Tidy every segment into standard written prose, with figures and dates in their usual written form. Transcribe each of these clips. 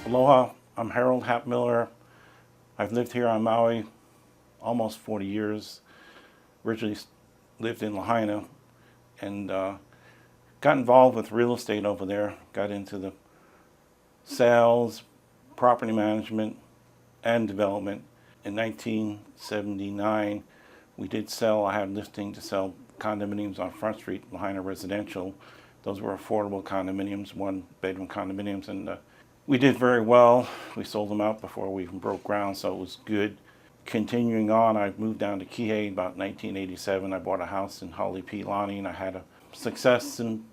Aloha, I'm Harold Hapmiller. I've lived here on Maui almost 40 years. Originally lived in Lahaina and got involved with real estate over there. Got into the sales, property management, and development. In 1979, we did sell, I had a listing to sell condominiums on Front Street, Lahaina Residential. Those were affordable condominiums, one-bedroom condominiums, and we did very well. We sold them out before we even broke ground, so it was good. Continuing on, I moved down to Kihei about 1987. I bought a house in Hale Pilani, and I had a success in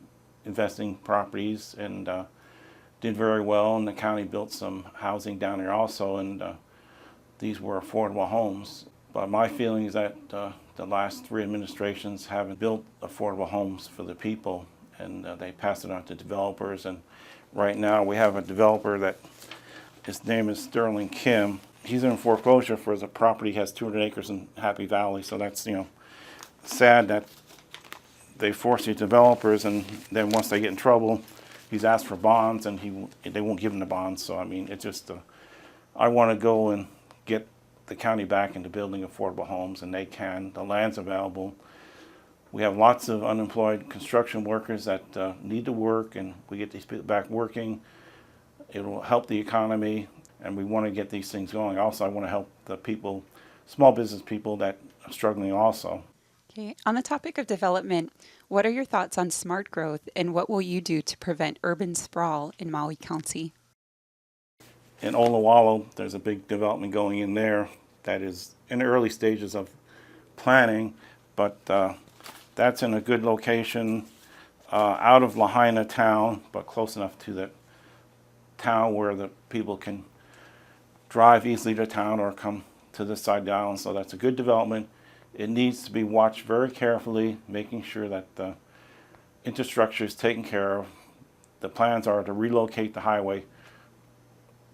investing properties and did very well. And the county built some housing down there also, and these were affordable homes. But my feeling is that the last three administrations haven't built affordable homes for the people, and they passed it on to developers. And right now we have a developer that his name is Sterling Kim. He's in foreclosure for the property. He has 200 acres in Happy Valley, so that's sad that they force these developers, and then once they get in trouble, he's asked for bonds, and they won't give him the bonds. So I mean, it's just I want to go and get the county back into building affordable homes, and they can. The land's available. We have lots of unemployed construction workers that need to work, and we get these people back working. It will help the economy, and we want to get these things going. Also, I want to help the people, small business people that are struggling also. Okay, on the topic of development, what are your thoughts on smart growth, and what will you do to prevent urban sprawl in Maui County? In Olawalo, there's a big development going in there that is in the early stages of planning, but that's in a good location out of Lahaina town, but close enough to the town where the people can drive easily to town or come to this side of the island. So that's a good development. It needs to be watched very carefully, making sure that the infrastructure is taken care of. The plans are to relocate the highway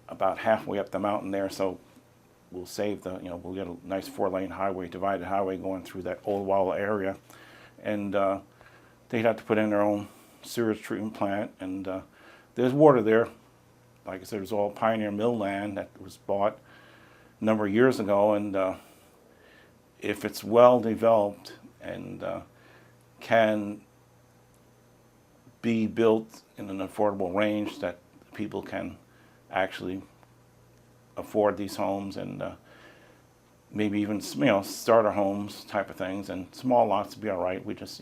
about halfway up the mountain there, so we'll save we'll get a nice 4-lane highway, divided highway going through that Old Walla area. And they'd have to put in their own sewage treatment plant, and there's water there. Like I said, there's all Pioneer Mill land that was bought a number of years ago, and if it's well developed and can be built in an affordable range that people can actually afford these homes, and maybe even starter homes type of things, and small lots will be all right. We just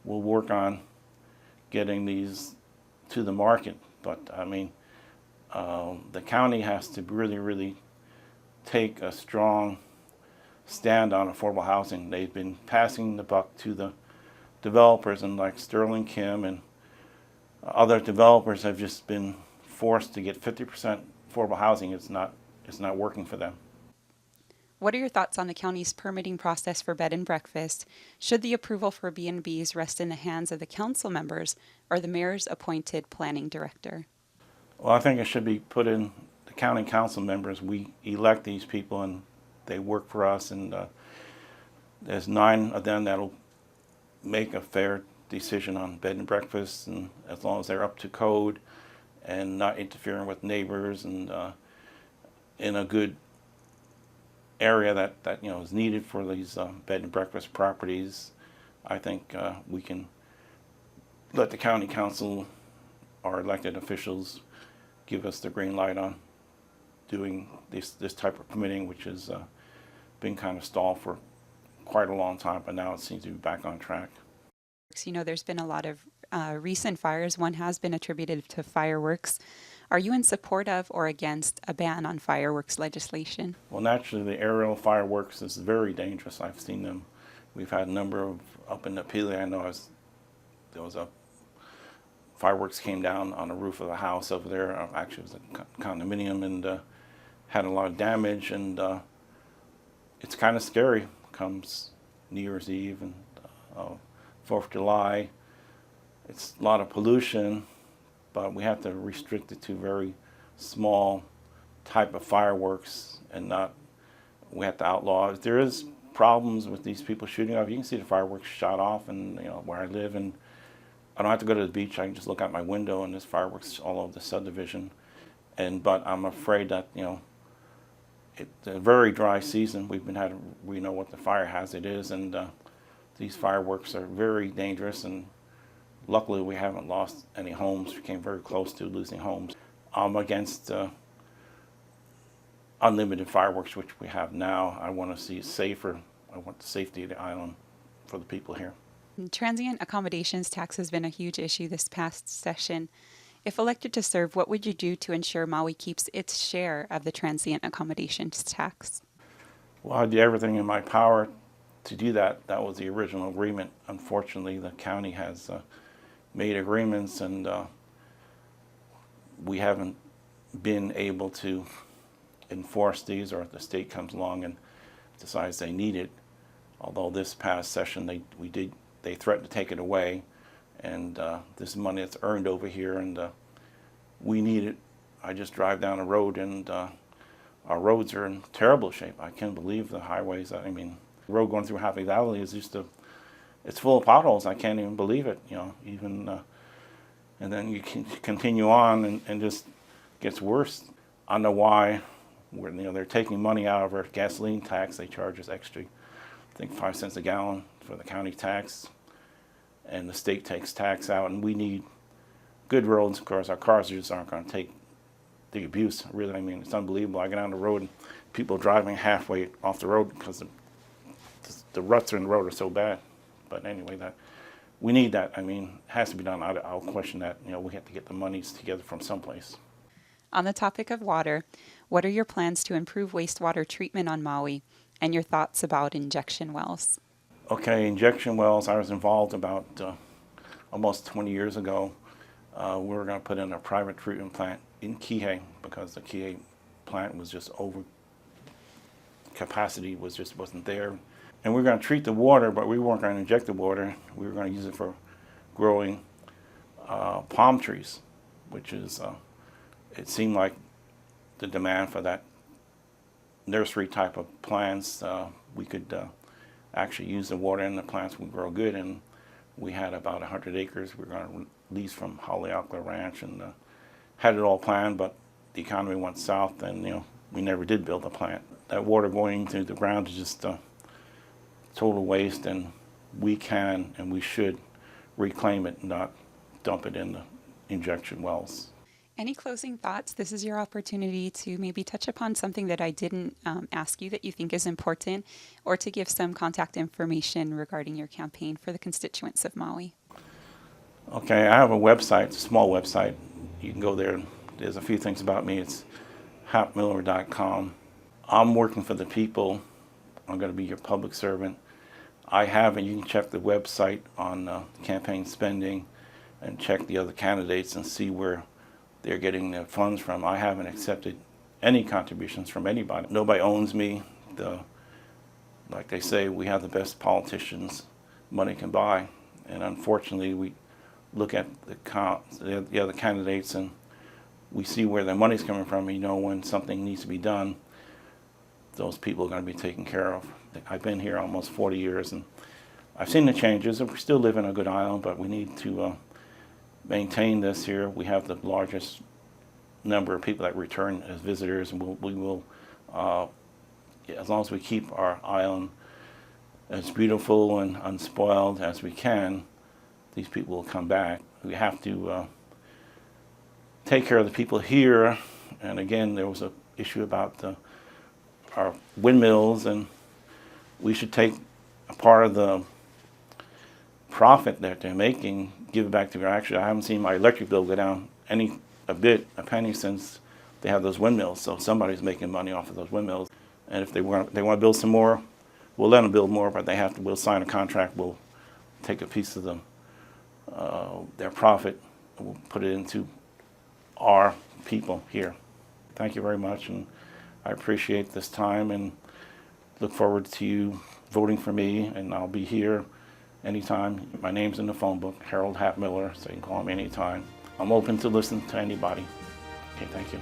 we'll work on getting these to the market. But I mean, the county has to really take a strong stand on affordable housing. They've been passing the buck to the developers, and like Sterling Kim and other developers have just been forced to get 50% affordable housing. It's not working for them. What are your thoughts on the county's permitting process for bed and breakfast? Should the approval for B&Bs rest in the hands of the council members or the mayor's appointed planning director? Well, I think it should be put in the county council members. We elect these people, and they work for us, and there's 9 of them that'll make a fair decision on bed and breakfast, and as long as they're up to code and not interfering with neighbors, and in a good area that is needed for these bed and breakfast properties. I think we can let the county council, our elected officials, give us the green light on doing this type of permitting, which has been kind of stalled for quite a long time, but now it seems to be back on track. There's been a lot of recent fires. One has been attributed to fireworks. Are you in support of or against a ban on fireworks legislation? Well, naturally, the aerial fireworks is very dangerous. I've seen them. We've had a number of up in the Pili. I know there was a fireworks came down on the roof of a house over there. Actually, it was a condominium, and had a lot of damage. And it's kind of scary. Comes New Year's Eve and 4th of July. It's a lot of pollution, but we have to restrict it to very small type of fireworks, and we have to outlaw. If there is problems with these people shooting off, you can see the fireworks shot off, and where I live, and I don't have to go to the beach. I can just look out my window, and there's fireworks all over the subdivision. but I'm afraid that, it's a very dry season. We know what the fire hazard is, and these fireworks are very dangerous, and luckily we haven't lost any homes. We came very close to losing homes. I'm against unlimited fireworks, which we have now. I want to see it safer. I want the safety of the island for the people here. Transient accommodations tax has been a huge issue this past session. If elected to serve, what would you do to ensure Maui keeps its share of the transient accommodations tax? Well, I did everything in my power to do that. That was the original agreement. Unfortunately, the county has made agreements, and we haven't been able to enforce these, or if the state comes along and decides they need it. Although this past session they threatened to take it away, and this is money that's earned over here, and we need it. I just drive down the road, and our roads are in terrible shape. I can't believe the highways. I mean, the road going through Happy Valley is it's full of potholes. I can't even believe it. And then you can continue on, and just gets worse. I don't know why. They're taking money out of our gasoline tax. They charge us extra, I think 5 cents a gallon for the county tax, and the state takes tax out, and we need good roads. Of course, our cars just aren't going to take the abuse. Really, I mean, it's unbelievable. I get on the road and people driving halfway off the road because the ruts in the road are so bad. But anyway, we need that. I mean, it has to be done. I'll question that. We have to get the monies together from someplace. On the topic of water, what are your plans to improve wastewater treatment on Maui, and your thoughts about injection wells? Okay, injection wells. I was involved about almost 20 years ago. We were going to put in a private treatment plant in Kihei because the Kihei plant was just over capacity, wasn't there. And we were going to treat the water, but we weren't going to inject the water. We were going to use it for growing palm trees, which is, it seemed like the demand for that nursery type of plants, we could actually use the water and the plants would grow good. And we had about 100 acres we were going to lease from Haleakala Ranch, and had it all planned, but the economy went south, and we never did build a plant. That water going into the ground is just total waste, and we can and we should reclaim it, not dump it in the injection wells. Any closing thoughts? This is your opportunity to maybe touch upon something that I didn't ask you that you think is important, or to give some contact information regarding your campaign for the constituents of Maui. Okay, I have a website, a small website. You can go there. There's a few things about me. It's hapmiller.com. I'm working for the people. I'm going to be your public servant. And you can check the website on campaign spending and check the other candidates and see where they're getting their funds from. I haven't accepted any contributions from anybody. Nobody owns me. Like they say, we have the best politicians money can buy. And unfortunately, we look at the other candidates and we see where their money's coming from. When something needs to be done, those people are going to be taken care of. I've been here almost 40 years, and I've seen the changes. We still live in a good island, but we need to maintain this here. We have the largest number of people that return as visitors, and we will, as long as we keep our island as beautiful and unspoiled as we can, these people will come back. We have to take care of the people here. And again, there was an issue about our windmills, and we should take a part of the profit that they're making, give it back to them. Actually, I haven't seen my electric bill go down a penny since they have those windmills. So somebody's making money off of those windmills. And if they want to build some more, we'll let them build more, but we'll sign a contract. We'll take a piece of their profit, and we'll put it into our people here. Thank you very much, and I appreciate this time and look forward to you voting for me, and I'll be here anytime. My name's in the phone book, Harold Happ Miller, so you can call me anytime. I'm open to listen to anybody. Okay, thank you.